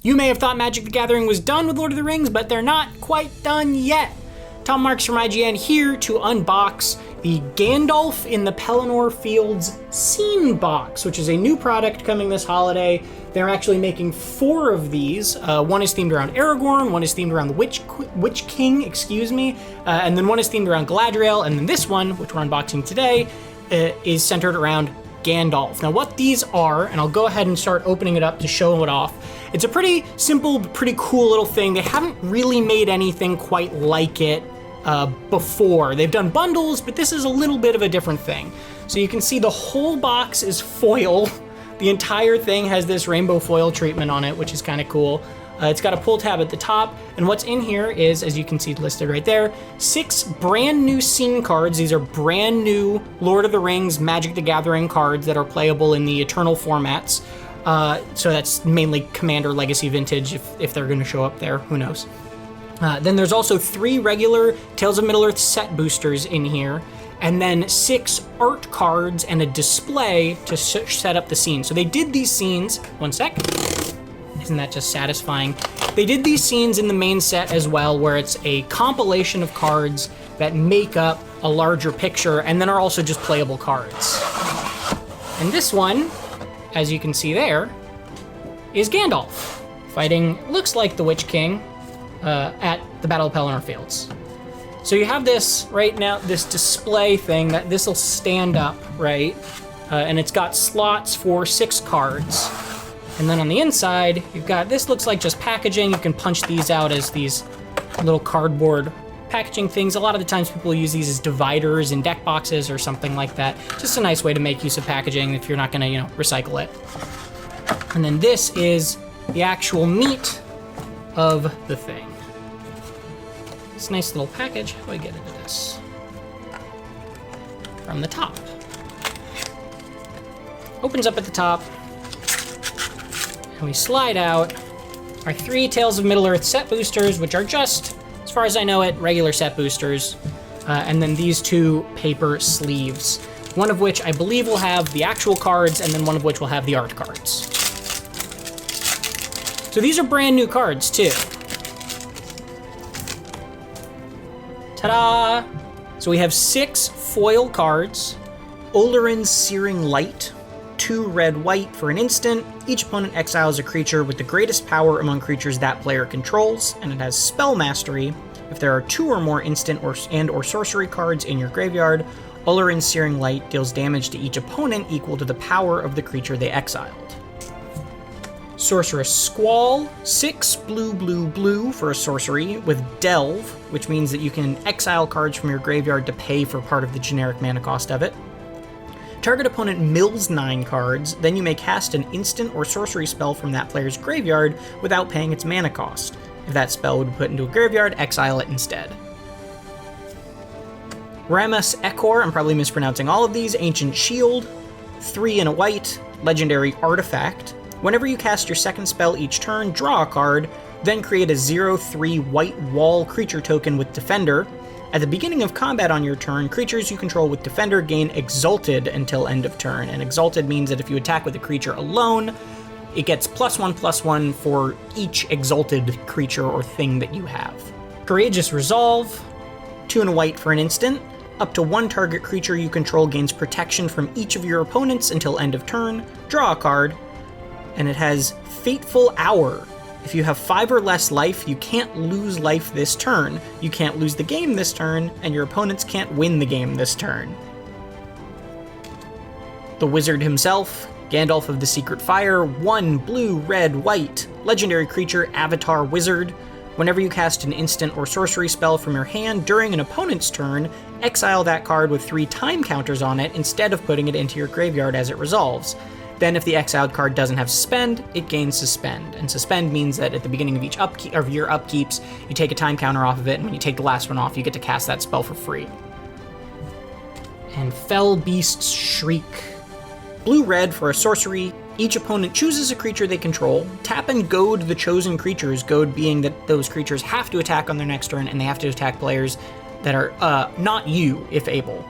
You may have thought Magic the Gathering was done with Lord of the Rings, but they're not quite done yet. Tom Marks from IGN here to unbox the Gandalf in the Pelennor Fields Scene Box, which is a new product coming this holiday. They're actually making 4 of these. One is themed around Aragorn, one is themed around the Witch King, and then one is themed around Galadriel, and then this one, which we're unboxing today, is centered around Gandalf. Now what these are, and I'll go ahead and start opening it up to show it off. It's a pretty simple, pretty cool little thing. They haven't really made anything quite like it before. They've done bundles, but this is a little bit of a different thing. So you can see the whole box is foil. The entire thing has this rainbow foil treatment on it, which is kind of cool. It's got a pull tab at the top, and what's in here is, as you can see listed right there, 6 brand new scene cards. These are brand new Lord of the Rings Magic the Gathering cards that are playable in the Eternal formats. So that's mainly Commander, Legacy, Vintage, if they're going to show up there, who knows. Then there's also 3 regular Tales of Middle-earth set boosters in here, and then 6 art cards and a display to set up the scene. So they did these scenes, one sec, isn't that just satisfying? They did these scenes in the main set as well, where it's a compilation of cards that make up a larger picture and then are also just playable cards. And this one, as you can see there, is Gandalf fighting, looks like the Witch King, at the Battle of Pelennor Fields. So you have this right now, this display thing that this will stand up, right? And it's got slots for 6 cards. And then on the inside, you've got, this looks like just packaging. You can punch these out as these little cardboard packaging things. A lot of the times people use these as dividers in deck boxes or something like that. Just a nice way to make use of packaging if you're not gonna, recycle it. And then this is the actual meat of the thing. It's a nice little package. How do I get into this? From the top. Opens up at the top. And we slide out our 3 Tales of Middle-earth set boosters, which are just, as far as I know it, regular set boosters. And then these 2 paper sleeves, one of which I believe will have the actual cards, and then one of which will have the art cards. So these are brand new cards, too. Ta-da! So we have 6 foil cards. Olorin's Searing Light, 2 red-white for an instant. Each opponent exiles a creature with the greatest power among creatures that player controls, and it has Spell Mastery. If there are 2 or more instant or sorcery cards in your graveyard, Olorin's Searing Light deals damage to each opponent equal to the power of the creature they exiled. Sorceress Squall, 6 blue for a sorcery with Delve, which means that you can exile cards from your graveyard to pay for part of the generic mana cost of it. Target opponent mills 9 cards, then you may cast an instant or sorcery spell from that player's graveyard without paying its mana cost. If that spell would be put into a graveyard, exile it instead. Ramus Ekor, I'm probably mispronouncing all of these, Ancient Shield, 3 and a white, legendary artifact. Whenever you cast your second spell each turn, draw a card, then create a 0/3 white wall creature token with Defender. At the beginning of combat on your turn, creatures you control with Defender gain Exalted until end of turn, and Exalted means that if you attack with a creature alone, it gets +1/+1 for each Exalted creature or thing that you have. Courageous Resolve, 2 and a white for an instant. Up to 1 target creature you control gains protection from each of your opponents until end of turn. Draw a card. And it has Fateful Hour. If you have 5 or less life, you can't lose life this turn. You can't lose the game this turn, and your opponents can't win the game this turn. The Wizard himself, Gandalf of the Secret Fire, 1 blue, red, white, legendary creature, Avatar Wizard. Whenever you cast an instant or sorcery spell from your hand during an opponent's turn, exile that card with 3 time counters on it instead of putting it into your graveyard as it resolves. Then if the exiled card doesn't have Suspend, it gains Suspend. And Suspend means that at the beginning of each your upkeeps, you take a time counter off of it, and when you take the last one off, you get to cast that spell for free. And Fell Beast's Shriek. Blue-red for a sorcery. Each opponent chooses a creature they control. Tap and goad the chosen creatures, goad being that those creatures have to attack on their next turn, and they have to attack players that are not you, if able.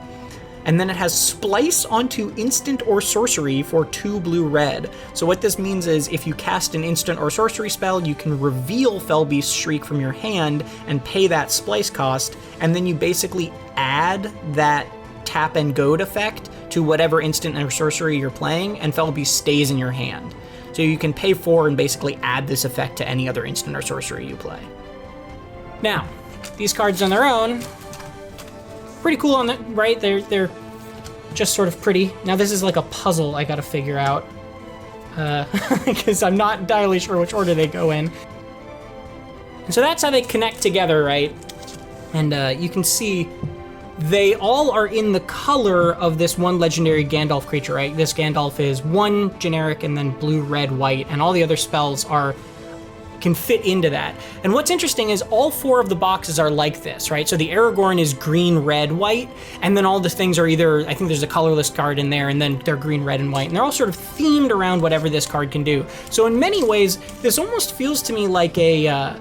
And then it has splice onto instant or sorcery for 2 blue-red. So what this means is if you cast an instant or sorcery spell, you can reveal Felbeast's Shriek from your hand and pay that splice cost, and then you basically add that tap and goad effect to whatever instant or sorcery you're playing, and Felbeast stays in your hand. So you can pay 4 and basically add this effect to any other instant or sorcery you play. Now, these cards on their own, pretty cool on the right. They're just sort of pretty. Now this is like a puzzle I gotta figure out because I'm not entirely sure which order they go in. And so that's how they connect together, right? And you can see they all are in the color of this one legendary Gandalf creature, right? This Gandalf is 1 generic and then blue, red, white, and all the other spells can fit into that. And what's interesting is all 4 of the boxes are like this, right? So the Aragorn is green, red, white, and then all the things are either, I think there's a colorless card in there, and then they're green, red, and white, and they're all sort of themed around whatever this card can do. So in many ways, this almost feels to me like a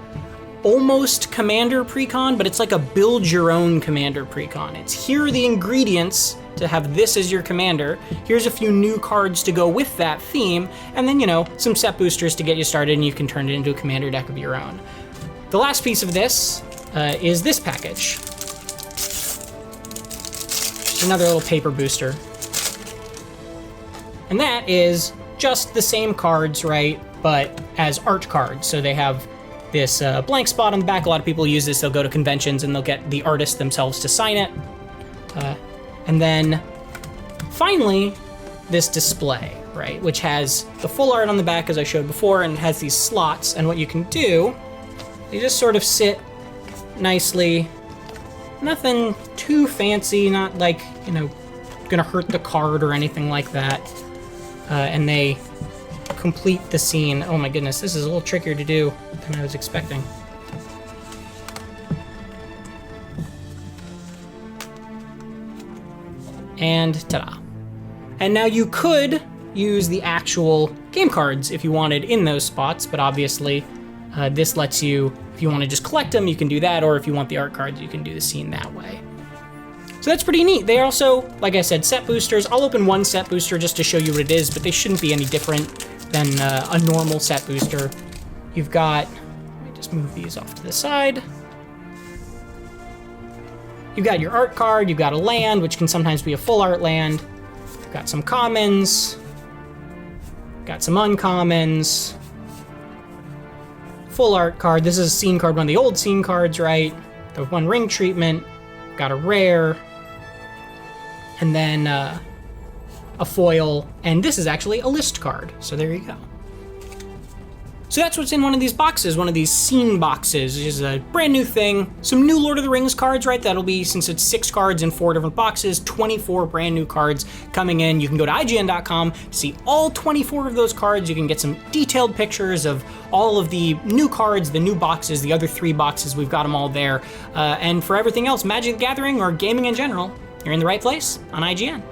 almost commander precon, but it's like a build your own commander precon. It's here are the ingredients to have this as your commander. Here's a few new cards to go with that theme, and then, you know, some set boosters to get you started, and you can turn it into a commander deck of your own. The last piece of this is this package. Just another little paper booster. And that is just the same cards, right, but as art cards. So they have this blank spot on the back. A lot of people use this. They'll go to conventions and they'll get the artists themselves to sign it. And then finally, this display, right, which has the full art on the back as I showed before, and it has these slots. And what you can do, they just sort of sit nicely. Nothing too fancy, not like, you know, gonna hurt the card or anything like that. And they complete the scene. Oh my goodness, this is a little trickier to do than I was expecting. And ta-da. And now you could use the actual game cards if you wanted in those spots, but obviously this lets you, if you want to just collect them, you can do that, or if you want the art cards, you can do the scene that way. So that's pretty neat. They are also, like I said, set boosters. I'll open one set booster just to show you what it is, but they shouldn't be any different than a normal set booster. You've got, let me just move these off to the side. You've got your art card, you've got a land, which can sometimes be a full art land. You've got some commons, got some uncommons, full art card. This is a scene card, one of the old scene cards, right? The 1 ring treatment, got a rare, and then a foil, and this is actually a list card. So there you go. So that's what's in one of these boxes, one of these scene boxes. Which is a brand new thing. Some new Lord of the Rings cards, right? That'll be, since it's 6 cards in 4 different boxes, 24 brand new cards coming in. You can go to IGN.com to see all 24 of those cards. You can get some detailed pictures of all of the new cards, the new boxes, the other 3 boxes. We've got them all there. And for everything else, Magic the Gathering or gaming in general, you're in the right place on IGN.